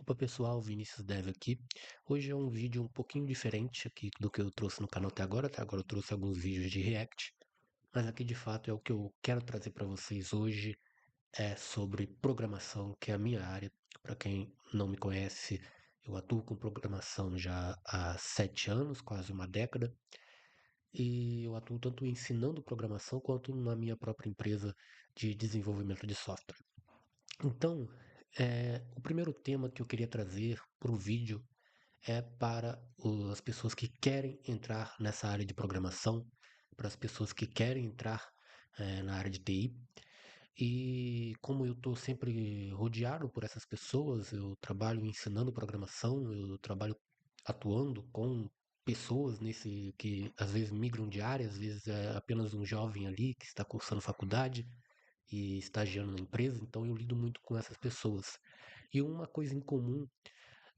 Opa pessoal, Vinícius Dev aqui. Hoje é um vídeo um pouquinho diferente aqui do que eu trouxe no canal até agora. Até agora eu trouxe alguns vídeos de React, mas aqui de fato é o que eu quero trazer para vocês hoje é sobre programação, que é a minha área. Para quem não me conhece, eu atuo com programação já há 7 anos, quase uma década, e eu atuo tanto ensinando programação quanto na minha própria empresa de desenvolvimento de software. Então, o primeiro tema que eu queria trazer para o vídeo é para as pessoas que querem entrar nessa área de programação, para as pessoas que querem entrar na área de TI. E como eu estou sempre rodeado por essas pessoas, eu trabalho ensinando programação, eu trabalho atuando com pessoas nesse que às vezes migram de área, às vezes é apenas um jovem ali que está cursando faculdade e estagiando na empresa, então eu lido muito com essas pessoas. E uma coisa em comum,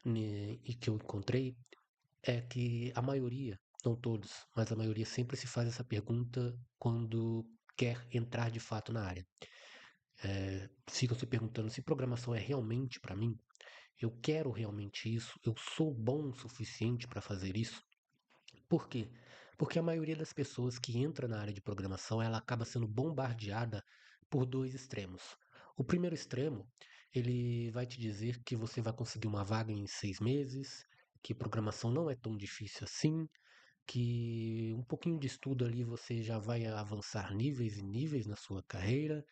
né, e que eu encontrei é que a maioria, não todos, mas a maioria sempre se faz essa pergunta quando quer entrar de fato na área. Ficam se perguntando se programação é realmente para mim, eu quero realmente isso, eu sou bom o suficiente para fazer isso. Por quê? Porque a maioria das pessoas que entra na área de programação, ela acaba sendo bombardeada por dois extremos. O primeiro extremo, ele vai te dizer que você vai conseguir uma vaga em 6 meses, que programação não é tão difícil assim, que um pouquinho de estudo ali você já vai avançar níveis e níveis na sua carreira,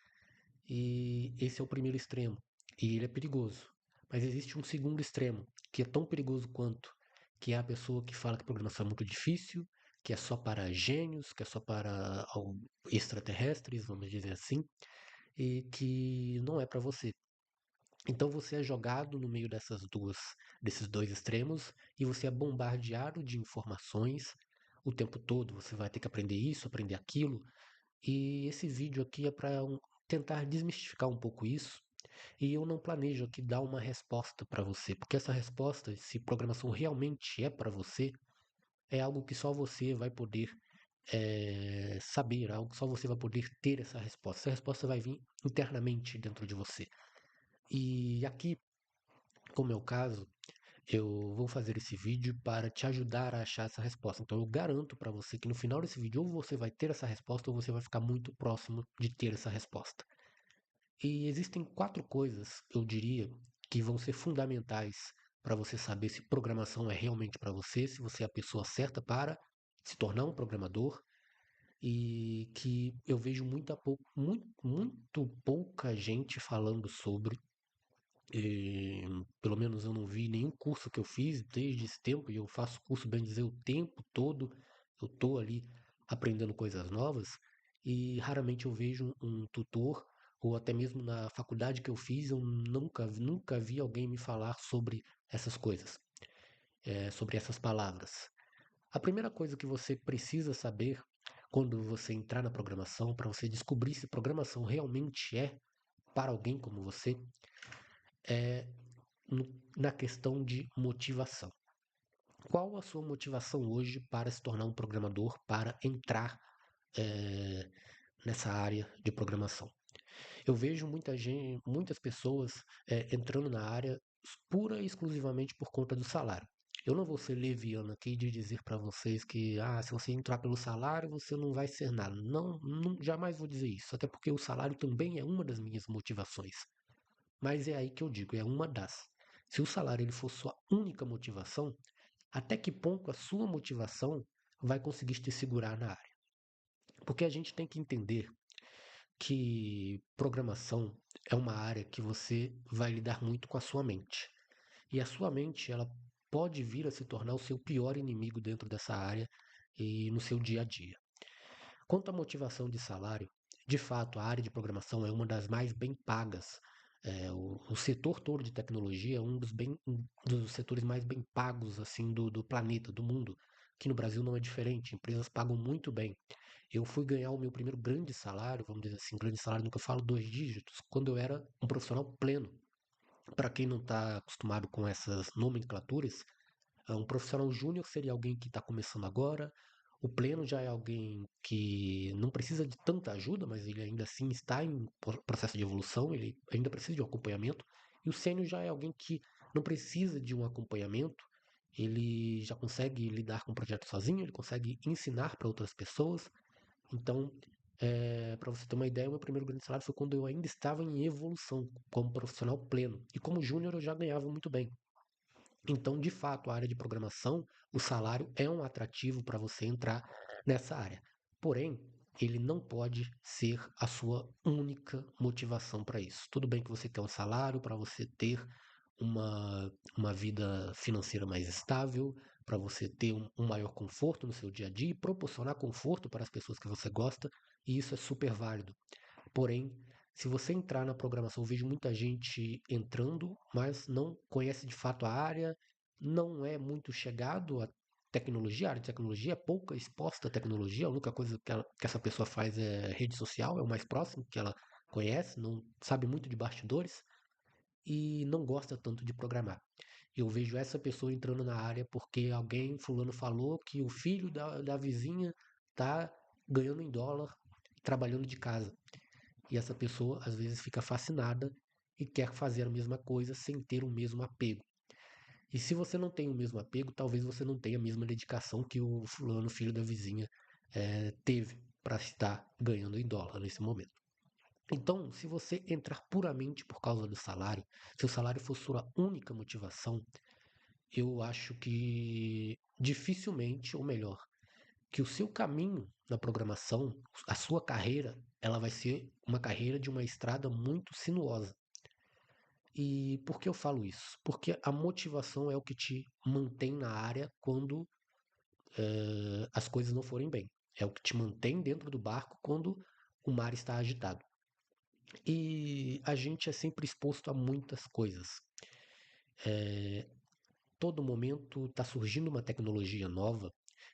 e esse é o primeiro extremo, e ele é perigoso. Mas existe um segundo extremo, que é tão perigoso quanto, que é a pessoa que fala que programação é muito difícil, que é só para gênios, que é só para extraterrestres, vamos dizer assim, e que não é para você. Então você é jogado no meio desses dois extremos e você é bombardeado de informações o tempo todo. Você vai ter que aprender isso, aprender aquilo. E esse vídeo aqui é para tentar desmistificar um pouco isso. E eu não planejo aqui dar uma resposta para você, porque essa resposta, se programação realmente é para você, é algo que só você vai poder saber, algo que só você vai poder ter essa resposta. Essa resposta vai vir internamente dentro de você. E aqui, como é o caso, eu vou fazer esse vídeo para te ajudar a achar essa resposta. Então eu garanto para você que no final desse vídeo ou você vai ter essa resposta ou você vai ficar muito próximo de ter essa resposta. E existem 4 coisas, eu diria, que vão ser fundamentais para você saber se programação é realmente para você, se você é a pessoa certa para se tornar um programador, e que eu vejo muito pouca gente falando sobre. Pelo menos eu não vi nenhum curso que eu fiz desde esse tempo, e eu faço curso, bem dizer, o tempo todo, eu estou ali aprendendo coisas novas, e raramente eu vejo um tutor, ou até mesmo na faculdade que eu fiz, eu nunca vi alguém me falar sobre essas coisas, sobre essas palavras. A primeira coisa que você precisa saber quando você entrar na programação, para você descobrir se programação realmente é para alguém como você, é na questão de motivação. Qual a sua motivação hoje para se tornar um programador, para entrar eh, nessa área de programação? Eu vejo muitas pessoas entrando na área pura e exclusivamente por conta do salário. Eu não vou ser leviano aqui de dizer para vocês que se você entrar pelo salário você não vai ser nada. Não, jamais vou dizer isso, até porque o salário também é uma das minhas motivações. Mas é aí que eu digo, é uma das. Se o salário ele for sua única motivação, até que ponto a sua motivação vai conseguir te segurar na área? Porque a gente tem que entender que programação é uma área que você vai lidar muito com a sua mente. E a sua mente, ela pode vir a se tornar o seu pior inimigo dentro dessa área e no seu dia a dia. Quanto à motivação de salário, de fato, a área de programação é uma das mais bem pagas. O setor todo de tecnologia é um dos setores mais bem pagos assim do planeta, do mundo. Aqui no Brasil não é diferente, empresas pagam muito bem. Eu fui ganhar o meu primeiro grande salário, vamos dizer assim, grande salário, nunca falo 2 dígitos, quando eu era um profissional pleno. Para quem não está acostumado com essas nomenclaturas, um profissional júnior seria alguém que está começando agora. O pleno já é alguém que não precisa de tanta ajuda, mas ele ainda assim está em processo de evolução, ele ainda precisa de um acompanhamento. E o sênior já é alguém que não precisa de um acompanhamento, ele já consegue lidar com o projeto sozinho, ele consegue ensinar para outras pessoas. Então, para você ter uma ideia, o meu primeiro grande salário foi quando eu ainda estava em evolução, como profissional pleno. E como júnior eu já ganhava muito bem. Então, de fato, a área de programação, o salário é um atrativo para você entrar nessa área. Porém, ele não pode ser a sua única motivação para isso. Tudo bem que você quer um salário para você ter uma vida financeira mais estável, para você ter um maior conforto no seu dia a dia e proporcionar conforto para as pessoas que você gosta, e isso é super válido. Porém, se você entrar na programação, eu vejo muita gente entrando, mas não conhece de fato a área, não é muito chegado à tecnologia, a área de tecnologia é pouca exposta à tecnologia, a única coisa que essa pessoa faz é rede social, é o mais próximo que ela conhece, não sabe muito de bastidores e não gosta tanto de programar. Eu vejo essa pessoa entrando na área porque alguém, fulano, falou que o filho da vizinha tá ganhando em dólar trabalhando de casa. E essa pessoa às vezes fica fascinada e quer fazer a mesma coisa sem ter o mesmo apego. E se você não tem o mesmo apego, talvez você não tenha a mesma dedicação que o fulano, filho da vizinha, teve para estar ganhando em dólar nesse momento. Então, se você entrar puramente por causa do salário, se o salário for sua única motivação, eu acho que dificilmente, ou melhor, que o seu caminho na programação, a sua carreira, ela vai ser uma carreira de uma estrada muito sinuosa. E por que eu falo isso? Porque a motivação é o que te mantém na área quando as coisas não forem bem. É o que te mantém dentro do barco quando o mar está agitado. E a gente é sempre exposto a muitas coisas. Todo momento está surgindo uma tecnologia nova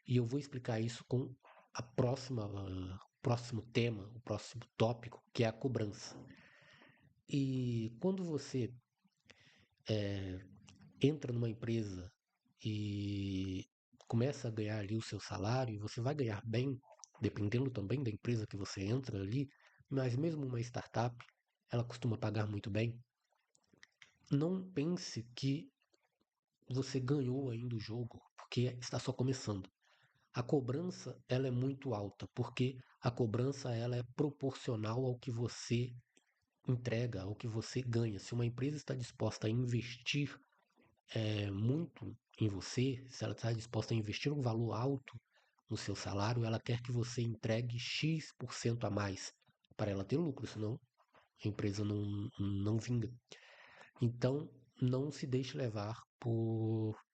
e eu vou explicar isso com o próximo tema, o próximo tópico, que é a cobrança. E quando você entra numa empresa e começa a ganhar ali o seu salário, e você vai ganhar bem, dependendo também da empresa que você entra ali, mas mesmo uma startup, ela costuma pagar muito bem. Não pense que você ganhou ainda o jogo, porque está só começando. A cobrança, ela é muito alta, porque a cobrança ela é proporcional ao que você entrega, ao que você ganha. Se uma empresa está disposta a investir muito em você, se ela está disposta a investir um valor alto no seu salário, ela quer que você entregue X% a mais para ela ter lucro, senão a empresa não vinga. Então, não se deixe levar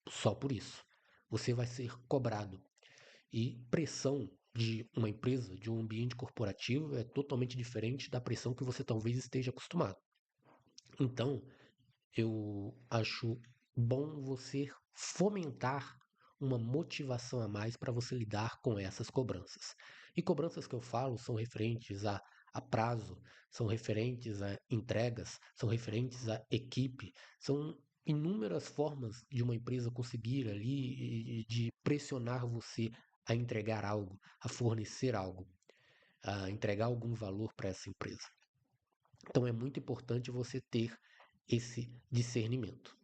só por isso. Você vai ser cobrado. E pressão de uma empresa, de um ambiente corporativo, é totalmente diferente da pressão que você talvez esteja acostumado. Então, eu acho bom você fomentar uma motivação a mais para você lidar com essas cobranças. E cobranças que eu falo são referentes a prazo, são referentes a entregas, são referentes a equipe, são inúmeras formas de uma empresa conseguir ali de pressionar você a entregar algo, a fornecer algo, a entregar algum valor para essa empresa. Então é muito importante você ter esse discernimento.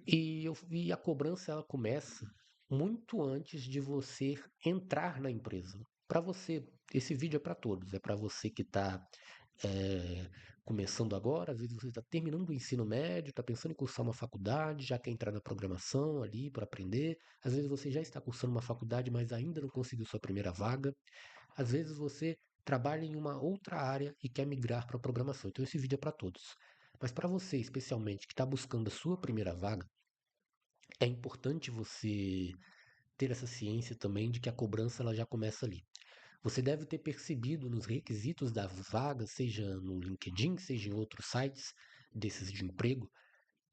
E a cobrança ela começa muito antes de você entrar na empresa. Para você, esse vídeo é para todos, é para você que está começando agora, às vezes você está terminando o ensino médio, está pensando em cursar uma faculdade, já quer entrar na programação ali para aprender. Às vezes você já está cursando uma faculdade, mas ainda não conseguiu sua primeira vaga. Às vezes você trabalha em uma outra área e quer migrar para a programação. Então esse vídeo é para todos. Mas para você, especialmente, que está buscando a sua primeira vaga, é importante você ter essa ciência também de que a cobrança ela já começa ali. Você deve ter percebido nos requisitos das vagas, seja no LinkedIn, seja em outros sites desses de emprego,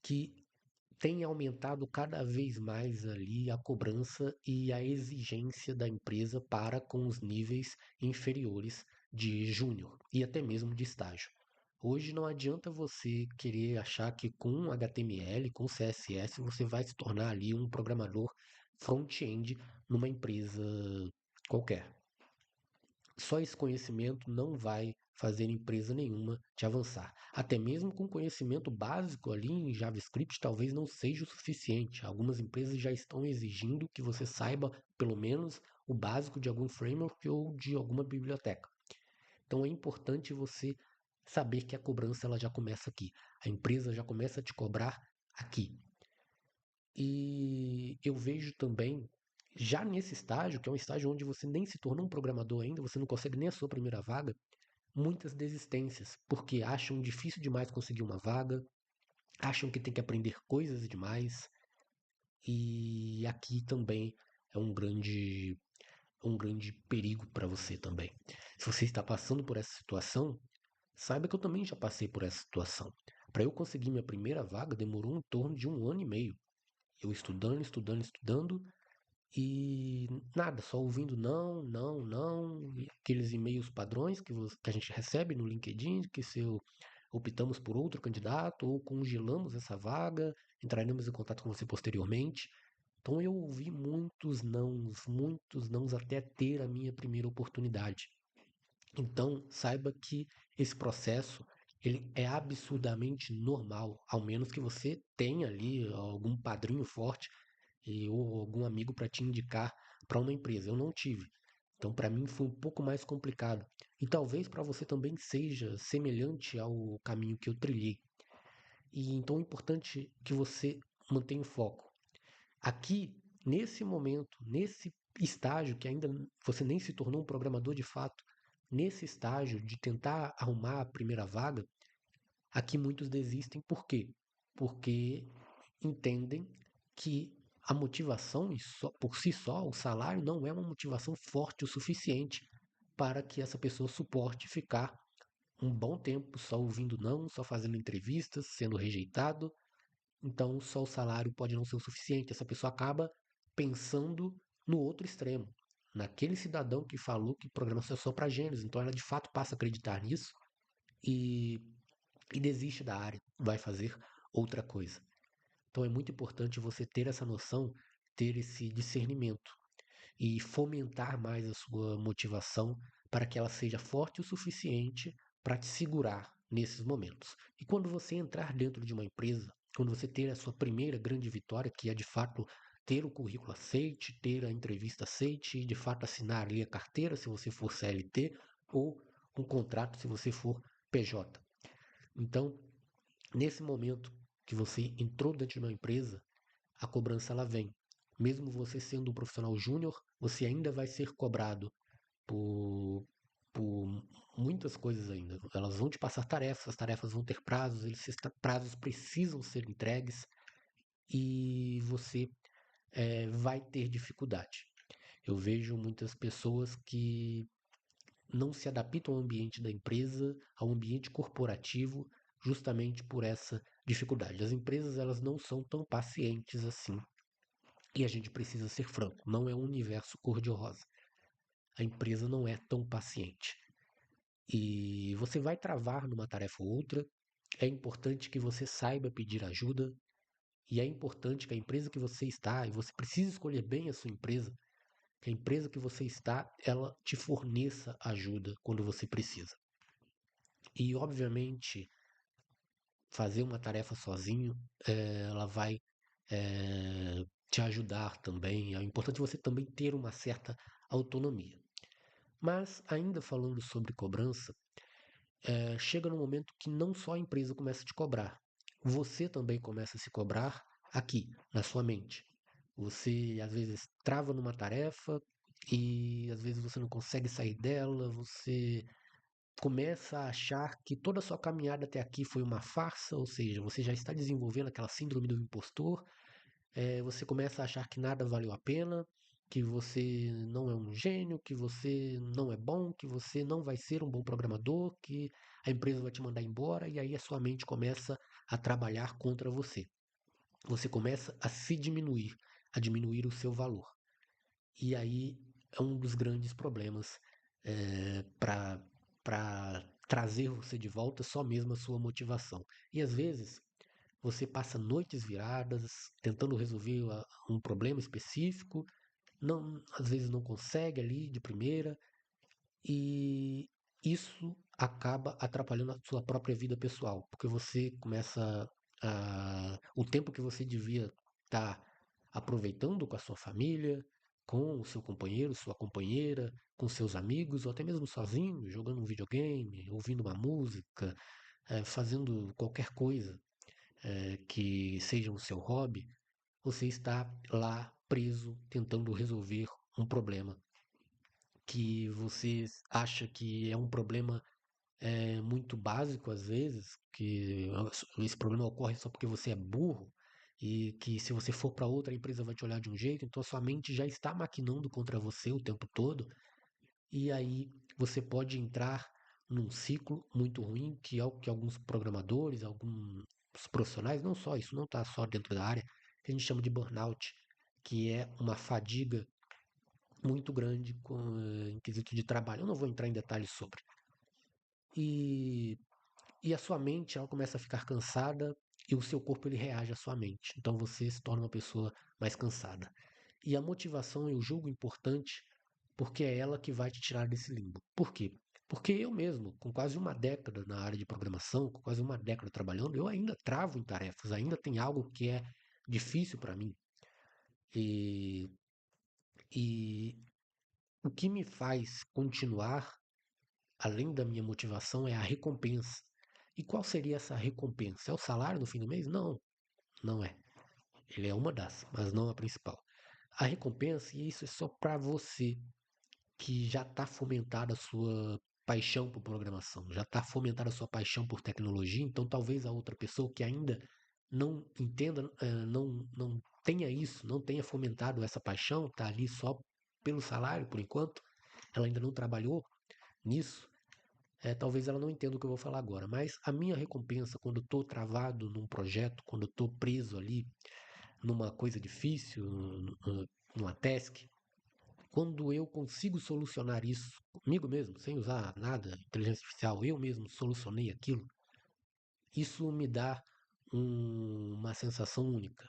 que tem aumentado cada vez mais ali a cobrança e a exigência da empresa para com os níveis inferiores de júnior e até mesmo de estágio. Hoje não adianta você querer achar que com HTML, com CSS, você vai se tornar ali um programador front-end numa empresa qualquer. Só esse conhecimento não vai fazer empresa nenhuma te avançar. Até mesmo com conhecimento básico ali em JavaScript talvez não seja o suficiente. Algumas empresas já estão exigindo que você saiba pelo menos o básico de algum framework ou de alguma biblioteca. Então é importante você saber que a cobrança ela já começa aqui. A empresa já começa a te cobrar aqui. E eu vejo também, já nesse estágio, que é um estágio onde você nem se tornou um programador ainda, você não consegue nem a sua primeira vaga, muitas desistências, porque acham difícil demais conseguir uma vaga, acham que tem que aprender coisas demais, e aqui também é um grande perigo para você também. Se você está passando por essa situação, saiba que eu também já passei por essa situação. Para eu conseguir minha primeira vaga, demorou em torno de 1 ano e meio. Eu estudando, estudando, estudando, e nada, só ouvindo não, não, não, e aqueles e-mails padrões que a gente recebe no LinkedIn, que se optamos por outro candidato ou congelamos essa vaga, entraremos em contato com você posteriormente. Então eu ouvi muitos nãos até ter a minha primeira oportunidade. Então saiba que esse processo ele é absurdamente normal, ao menos que você tenha ali algum padrinho forte ou algum amigo para te indicar para uma empresa. Eu não tive. Então, para mim foi um pouco mais complicado. E talvez para você também seja semelhante ao caminho que eu trilhei. E então é importante que você mantenha o foco. Aqui, nesse momento, nesse estágio que ainda você nem se tornou um programador de fato, nesse estágio de tentar arrumar a primeira vaga, aqui muitos desistem. Por quê? Porque entendem que a motivação por si só, o salário não é uma motivação forte o suficiente para que essa pessoa suporte ficar um bom tempo só ouvindo não, só fazendo entrevistas, sendo rejeitado. Então, só o salário pode não ser o suficiente. Essa pessoa acaba pensando no outro extremo, naquele cidadão que falou que programação é só para gênios. Então, ela de fato passa a acreditar nisso e, e desiste da área, vai fazer outra coisa. Então é muito importante você ter essa noção, ter esse discernimento e fomentar mais a sua motivação para que ela seja forte o suficiente para te segurar nesses momentos. E quando você entrar dentro de uma empresa, quando você ter a sua primeira grande vitória, que é de fato ter o currículo aceite, ter a entrevista aceite e de fato assinar ali a carteira se você for CLT ou um contrato se você for PJ. Então, nesse momento que você entrou dentro de uma empresa, a cobrança ela vem. Mesmo você sendo um profissional júnior, você ainda vai ser cobrado por, por muitas coisas ainda. Elas vão te passar tarefas, as tarefas vão ter prazos, esses prazos precisam ser entregues e você vai ter dificuldade. Eu vejo muitas pessoas que não se adaptam ao ambiente da empresa, ao ambiente corporativo, justamente por essa dificuldade. As empresas elas não são tão pacientes assim. E a gente precisa ser franco, não é um universo cor-de-rosa. A empresa não é tão paciente. E você vai travar numa tarefa ou outra. É importante que você saiba pedir ajuda. E é importante que a empresa que você está, e você precisa escolher bem a sua empresa, que a empresa que você está, ela te forneça ajuda quando você precisa. E, obviamente, fazer uma tarefa sozinho, ela vai te ajudar também. É importante você também ter uma certa autonomia. Mas, ainda falando sobre cobrança, chega no momento que não só a empresa começa a te cobrar, você também começa a se cobrar aqui, na sua mente. Você, às vezes, trava numa tarefa e, às vezes, você não consegue sair dela, você começa a achar que toda a sua caminhada até aqui foi uma farsa, ou seja, você já está desenvolvendo aquela síndrome do impostor, você começa a achar que nada valeu a pena, que você não é um gênio, que você não é bom, que você não vai ser um bom programador, que a empresa vai te mandar embora, e aí a sua mente começa a trabalhar contra você. Você começa a se diminuir, a diminuir o seu valor. E aí é um dos grandes problemas para trazer você de volta só mesmo a sua motivação. E às vezes você passa noites viradas tentando resolver um problema específico, não, às vezes não consegue ali de primeira, e isso acaba atrapalhando a sua própria vida pessoal, porque você começa o tempo que você devia estar aproveitando com a sua família, com o seu companheiro, sua companheira, com seus amigos, ou até mesmo sozinho, jogando um videogame, ouvindo uma música, fazendo qualquer coisa que seja o seu hobby, você está lá preso tentando resolver um problema que você acha que é um problema muito básico às vezes, que esse problema ocorre só porque você é burro e que se você for para outra empresa vai te olhar de um jeito, então a sua mente já está maquinando contra você o tempo todo e aí você pode entrar num ciclo muito ruim que é o que alguns programadores, alguns profissionais, não só isso, não está só dentro da área, que a gente chama de burnout, que é uma fadiga muito grande em quesito de trabalho. Eu não vou entrar em detalhes sobre. E E a sua mente, ela começa a ficar cansada e o seu corpo ele reage à sua mente. Então você se torna uma pessoa mais cansada. E a motivação eu julgo importante porque é ela que vai te tirar desse limbo. Por quê? Porque eu mesmo, com quase uma década na área de programação, com quase uma década trabalhando, eu ainda travo em tarefas, ainda tem algo que é difícil para mim. E, e o que me faz continuar, além da minha motivação, é a recompensa. E qual seria essa recompensa? É o salário no fim do mês? Não, não é. Ele é uma das, mas não a principal. A recompensa, e isso é só para você que já está fomentada a sua paixão por programação, já está fomentada a sua paixão por tecnologia, então talvez a outra pessoa que ainda não entenda, não tenha isso, não tenha fomentado essa paixão, está ali só pelo salário por enquanto, ela ainda não trabalhou nisso, talvez ela não entenda o que eu vou falar agora, mas a minha recompensa quando eu estou travado num projeto, quando eu estou preso ali numa coisa difícil, numa task, quando eu consigo solucionar isso comigo mesmo, sem usar nada, inteligência artificial, eu mesmo solucionei aquilo, isso me dá uma sensação única.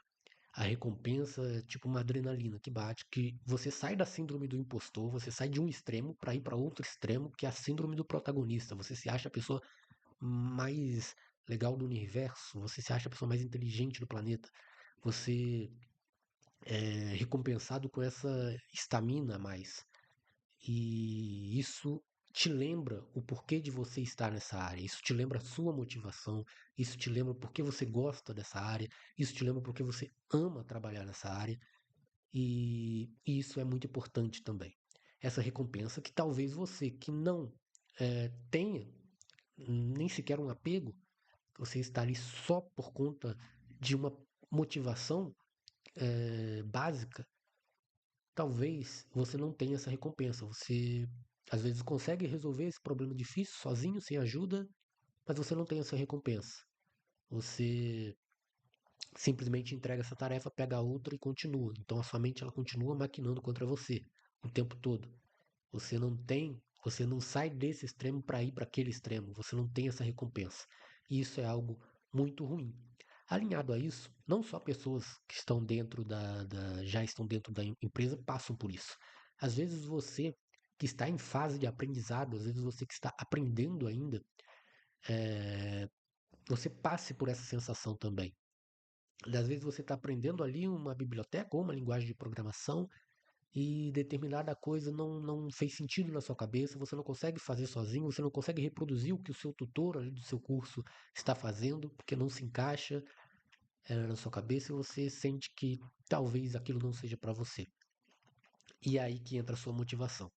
A recompensa é tipo uma adrenalina que bate, que você sai da síndrome do impostor, você sai de um extremo para ir para outro extremo, que é a síndrome do protagonista. Você se acha a pessoa mais legal do universo, você se acha a pessoa mais inteligente do planeta. Você é recompensado com essa estamina a mais. E isso te lembra o porquê de você estar nessa área, isso te lembra a sua motivação, isso te lembra porque você gosta dessa área, isso te lembra porque você ama trabalhar nessa área, e isso é muito importante também. Essa recompensa que talvez você que não tenha nem sequer um apego, você está ali só por conta de uma motivação básica, talvez você não tenha essa recompensa. Você às vezes consegue resolver esse problema difícil sozinho, sem ajuda, mas você não tem essa recompensa. Você simplesmente entrega essa tarefa, pega a outra e continua. Então a sua mente ela continua maquinando contra você o tempo todo. Você não sai desse extremo para ir para aquele extremo. Você não tem essa recompensa. E isso é algo muito ruim. Alinhado a isso, não só pessoas que estão dentro já estão dentro da empresa passam por isso. Às vezes você que está em fase de aprendizado, às vezes você que está aprendendo ainda, você passe por essa sensação também. Às vezes você está aprendendo ali uma biblioteca ou uma linguagem de programação e determinada coisa não fez sentido na sua cabeça, você não consegue fazer sozinho, você não consegue reproduzir o que o seu tutor ali do seu curso está fazendo, porque não se encaixa na sua cabeça e você sente que talvez aquilo não seja para você. E é aí que entra a sua motivação.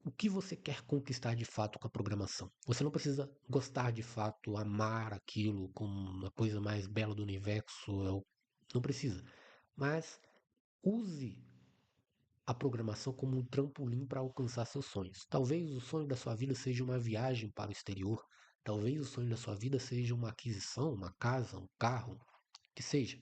O que você quer conquistar de fato com a programação? Você não precisa gostar de fato, amar aquilo como uma coisa mais bela do universo, não precisa. Mas use a programação como um trampolim para alcançar seus sonhos. Talvez o sonho da sua vida seja uma viagem para o exterior, talvez o sonho da sua vida seja uma aquisição, uma casa, um carro, que seja.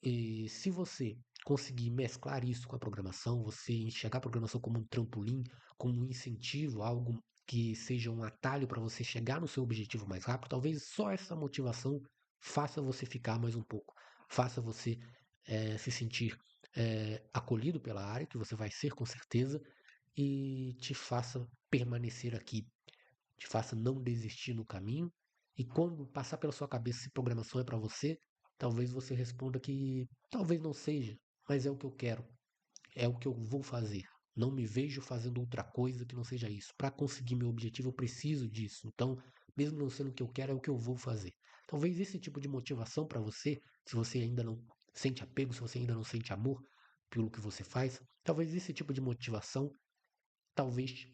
E se você conseguir mesclar isso com a programação, você enxergar a programação como um trampolim, como um incentivo, algo que seja um atalho para você chegar no seu objetivo mais rápido, talvez só essa motivação faça você ficar mais um pouco, faça você se sentir acolhido pela área, que você vai ser com certeza, e te faça permanecer aqui, te faça não desistir no caminho. E quando passar pela sua cabeça se programação é para você, talvez você responda que talvez não seja, mas é o que eu quero, é o que eu vou fazer. Não me vejo fazendo outra coisa que não seja isso. Para conseguir meu objetivo, eu preciso disso. Então, mesmo não sendo o que eu quero, é o que eu vou fazer. Talvez esse tipo de motivação para você, se você ainda não sente apego, se você ainda não sente amor pelo que você faz, talvez esse tipo de motivação talvez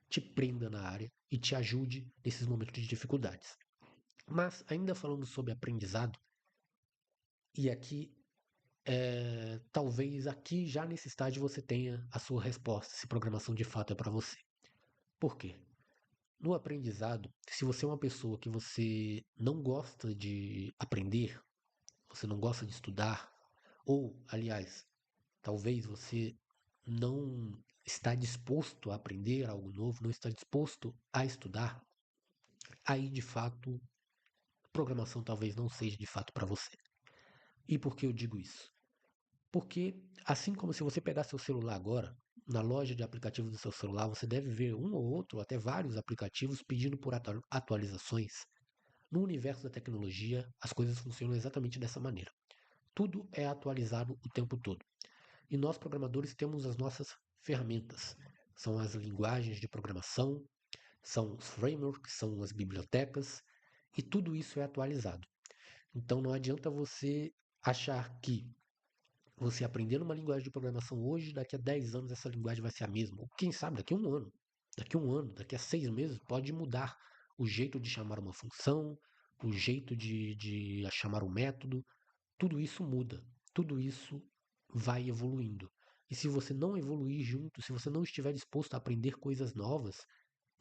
te prenda na área e te ajude nesses momentos de dificuldades. Mas ainda falando sobre aprendizado, e aqui talvez aqui já nesse estágio você tenha a sua resposta, se programação de fato é para você. Por quê? No aprendizado, se você é uma pessoa que você não gosta de aprender, você não gosta de estudar, ou, aliás, talvez você não está disposto a aprender algo novo, não está disposto a estudar, aí de fato, programação talvez não seja de fato para você. E por que eu digo isso? Porque, assim como se você pegar seu celular agora, na loja de aplicativos do seu celular, você deve ver um ou outro, até vários aplicativos pedindo por atualizações. No universo da tecnologia, as coisas funcionam exatamente dessa maneira. Tudo é atualizado o tempo todo. E nós, programadores, temos as nossas ferramentas. São as linguagens de programação, são os frameworks, são as bibliotecas, e tudo isso é atualizado. Então não adianta você achar que você aprendendo uma linguagem de programação hoje, daqui a 10 anos essa linguagem vai ser a mesma. Ou quem sabe daqui a um ano. Daqui a um ano, daqui a 6 meses, pode mudar o jeito de chamar uma função, o jeito de chamar um método. Tudo isso muda. Tudo isso vai evoluindo. E se você não evoluir junto, se você não estiver disposto a aprender coisas novas,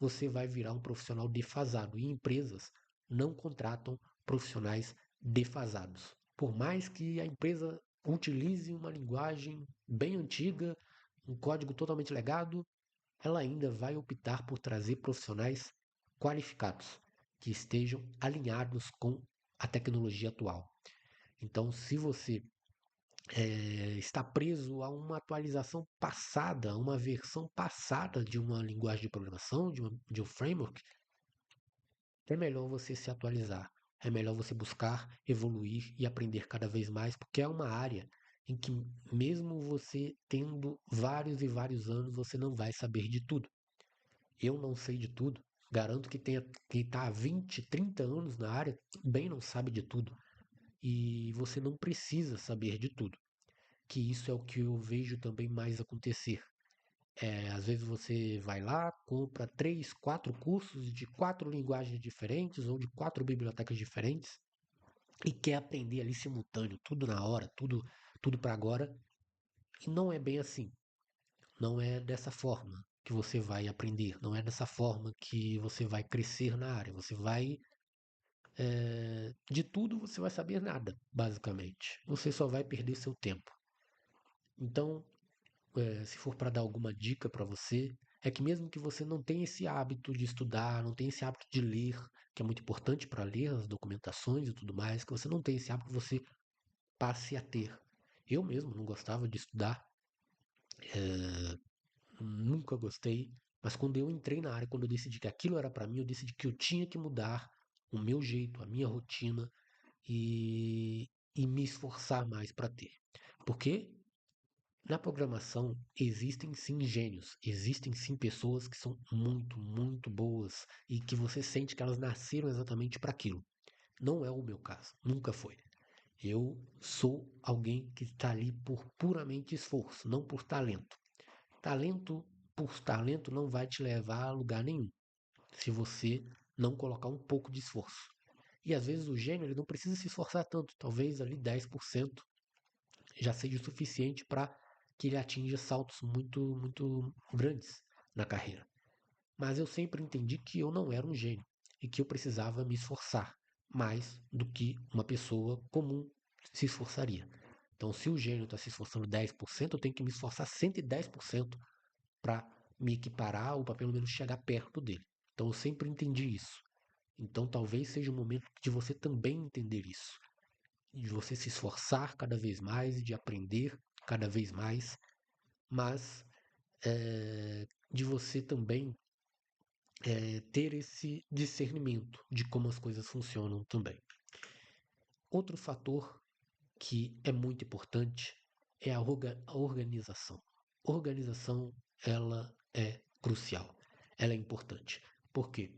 você vai virar um profissional defasado. E empresas não contratam profissionais defasados. Por mais que a empresa utilize uma linguagem bem antiga, um código totalmente legado, ela ainda vai optar por trazer profissionais qualificados, que estejam alinhados com a tecnologia atual. Então, se você está preso a uma atualização passada, a uma versão passada de uma linguagem de programação, de um framework, é melhor você se atualizar, é melhor você buscar evoluir e aprender cada vez mais, porque é uma área em que, mesmo você tendo vários e vários anos, você não vai saber de tudo. Eu não sei de tudo. Garanto que quem está há 20, 30 anos na área também não sabe de tudo. E você não precisa saber de tudo. Que isso é o que eu vejo também mais acontecer. Às vezes você vai lá, compra 3, 4 cursos de 4 linguagens diferentes ou de 4 bibliotecas diferentes e quer aprender ali simultâneo, tudo na hora, tudo para agora. E não é bem assim. Não é dessa forma que você vai aprender. Não é dessa forma que você vai crescer na área. Você vai. De tudo você vai saber nada, basicamente. Você só vai perder seu tempo. Então, se for para dar alguma dica para você, é que mesmo que você não tenha esse hábito de estudar, não tenha esse hábito de ler, que é muito importante para ler as documentações e tudo mais, que você não tenha esse hábito, você passe a ter. Eu mesmo não gostava de estudar, nunca gostei, mas quando eu entrei na área, quando eu decidi que aquilo era para mim, eu decidi que eu tinha que mudar o meu jeito, a minha rotina e me esforçar mais para ter. Porque na programação existem sim gênios, existem sim pessoas que são muito, muito boas e que você sente que elas nasceram exatamente para aquilo. Não é o meu caso, nunca foi. Eu sou alguém que está ali por puramente esforço, não por talento. Talento por talento não vai te levar a lugar nenhum, se você não colocar um pouco de esforço. E às vezes o gênio ele não precisa se esforçar tanto, talvez ali 10% já seja o suficiente para que ele atinja saltos muito, muito grandes na carreira. Mas eu sempre entendi que eu não era um gênio e que eu precisava me esforçar mais do que uma pessoa comum se esforçaria. Então, se o gênio está se esforçando 10%, eu tenho que me esforçar 110% para me equiparar ou para pelo menos chegar perto dele. Então, eu sempre entendi isso. Então, talvez seja o momento de você também entender isso, de você se esforçar cada vez mais e de aprender cada vez mais, mas de você também ter esse discernimento de como as coisas funcionam também. Outro fator que é muito importante é a organização. Organização, ela é crucial, ela é importante. Por quê?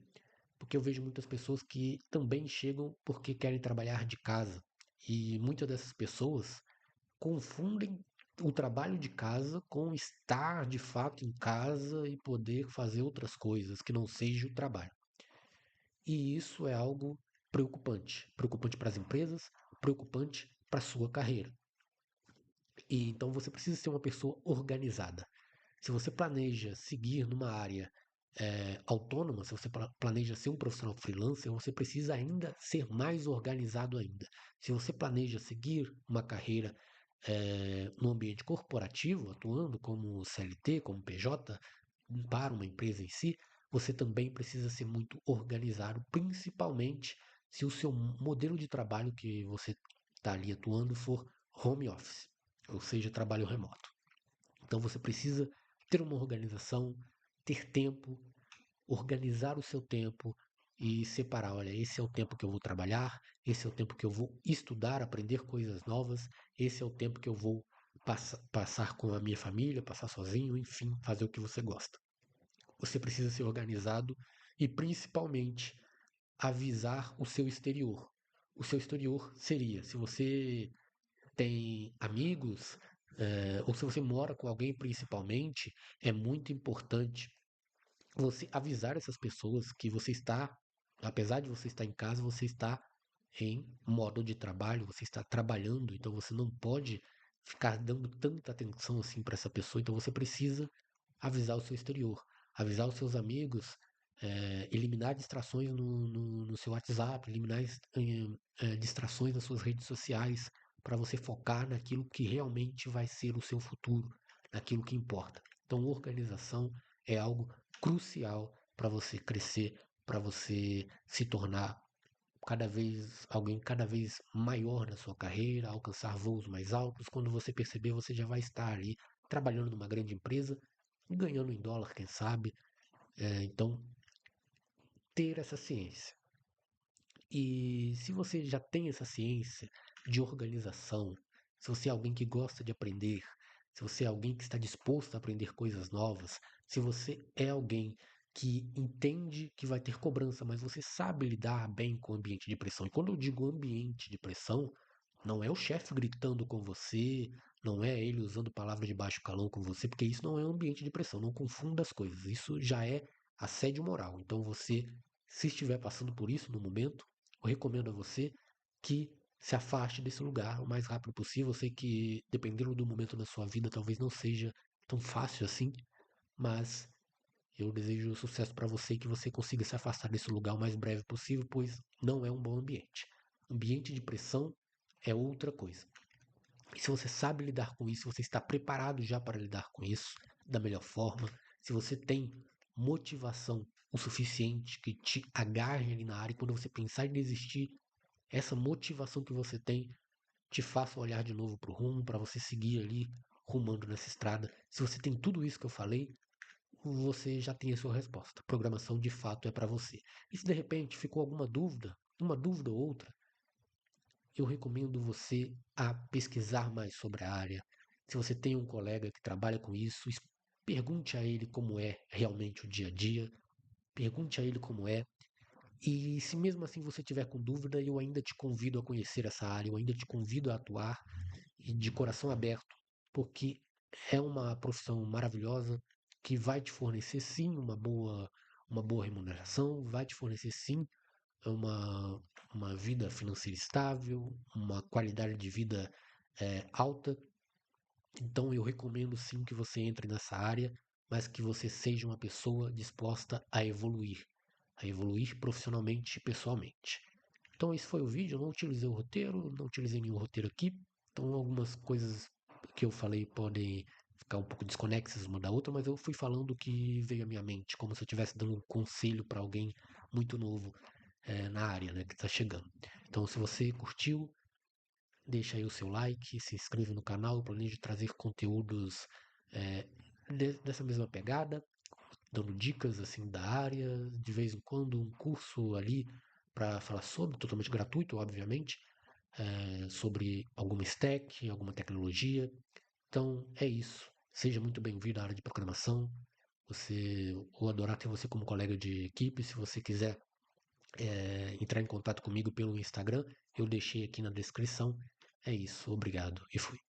Porque eu vejo muitas pessoas que também chegam porque querem trabalhar de casa. E muitas dessas pessoas confundem o trabalho de casa com estar de fato em casa e poder fazer outras coisas que não seja o trabalho. E isso é algo preocupante. Preocupante para as empresas, preocupante para a sua carreira. E então você precisa ser uma pessoa organizada. Se você planeja seguir numa área autônoma, se você planeja ser um profissional freelancer, você precisa ainda ser mais organizado ainda. Se você planeja seguir uma carreira no ambiente corporativo, atuando como CLT, como PJ, para uma empresa em si, você também precisa ser muito organizado, principalmente se o seu modelo de trabalho que você está ali atuando for home office, ou seja, trabalho remoto. Então você precisa ter uma organização, ter tempo, organizar o seu tempo e separar, olha, esse é o tempo que eu vou trabalhar, esse é o tempo que eu vou estudar, aprender coisas novas, esse é o tempo que eu vou passar com a minha família, passar sozinho, enfim, fazer o que você gosta. Você precisa ser organizado e principalmente avisar o seu exterior. O seu exterior seria, se você tem amigos, ou se você mora com alguém principalmente, é muito importante você avisar essas pessoas que você está, apesar de você estar em casa, você está em modo de trabalho, você está trabalhando, então você não pode ficar dando tanta atenção assim para essa pessoa, então você precisa avisar o seu exterior, avisar os seus amigos, eliminar distrações no seu WhatsApp, eliminar distrações nas suas redes sociais, para você focar naquilo que realmente vai ser o seu futuro, naquilo que importa. Então, organização é algo crucial para você crescer, para você se tornar alguém cada vez maior na sua carreira, alcançar voos mais altos. Quando você perceber, você já vai estar ali trabalhando numa grande empresa, ganhando em dólar, quem sabe. Então, ter essa ciência. E se você já tem essa ciência de organização, se você é alguém que gosta de aprender, se você é alguém que está disposto a aprender coisas novas, se você é alguém que entende que vai ter cobrança, mas você sabe lidar bem com o ambiente de pressão. E quando eu digo ambiente de pressão, não é o chefe gritando com você, não é ele usando palavras de baixo calão com você, porque isso não é um ambiente de pressão. Não confunda as coisas. Isso já é assédio moral. Então você, se estiver passando por isso no momento, eu recomendo a você que se afaste desse lugar o mais rápido possível. Eu sei que, dependendo do momento da sua vida, talvez não seja tão fácil assim, mas eu desejo sucesso para você e que você consiga se afastar desse lugar o mais breve possível, pois não é um bom ambiente. Ambiente de pressão é outra coisa. E se você sabe lidar com isso, se você está preparado já para lidar com isso da melhor forma, se você tem motivação o suficiente que te agarre ali na área, e quando você pensar em desistir, essa motivação que você tem te faça olhar de novo para o rumo, para você seguir ali rumando nessa estrada. Se você tem tudo isso que eu falei, você já tem a sua resposta. Programação de fato é para você. E se de repente ficou alguma dúvida, uma dúvida ou outra, eu recomendo você a pesquisar mais sobre a área. Se você tem um colega que trabalha com isso, pergunte a ele como é realmente o dia a dia, pergunte a ele como é. E se mesmo assim você tiver com dúvida, eu ainda te convido a conhecer essa área, eu ainda te convido a atuar e de coração aberto, porque é uma profissão maravilhosa que vai te fornecer sim uma boa remuneração, vai te fornecer sim uma, uma vida financeira estável, uma qualidade de vida alta. Então eu recomendo sim que você entre nessa área, mas que você seja uma pessoa disposta a evoluir profissionalmente e pessoalmente. Então esse foi o vídeo, eu não utilizei o roteiro, não utilizei nenhum roteiro aqui, então algumas coisas que eu falei podem ficar um pouco desconexas uma da outra, mas eu fui falando o que veio à minha mente, como se eu estivesse dando um conselho para alguém muito novo na área, né, que está chegando. Então se você curtiu, deixa aí o seu like, se inscreve no canal, eu planejo trazer conteúdos é, dessa mesma pegada, dando dicas assim da área, de vez em quando um curso ali para falar sobre, totalmente gratuito, obviamente, sobre alguma stack, alguma tecnologia. Então é isso. Seja muito bem-vindo à área de programação. Vou adorar ter você como colega de equipe. Se você quiser entrar em contato comigo pelo Instagram, eu deixei aqui na descrição. É isso. Obrigado e fui.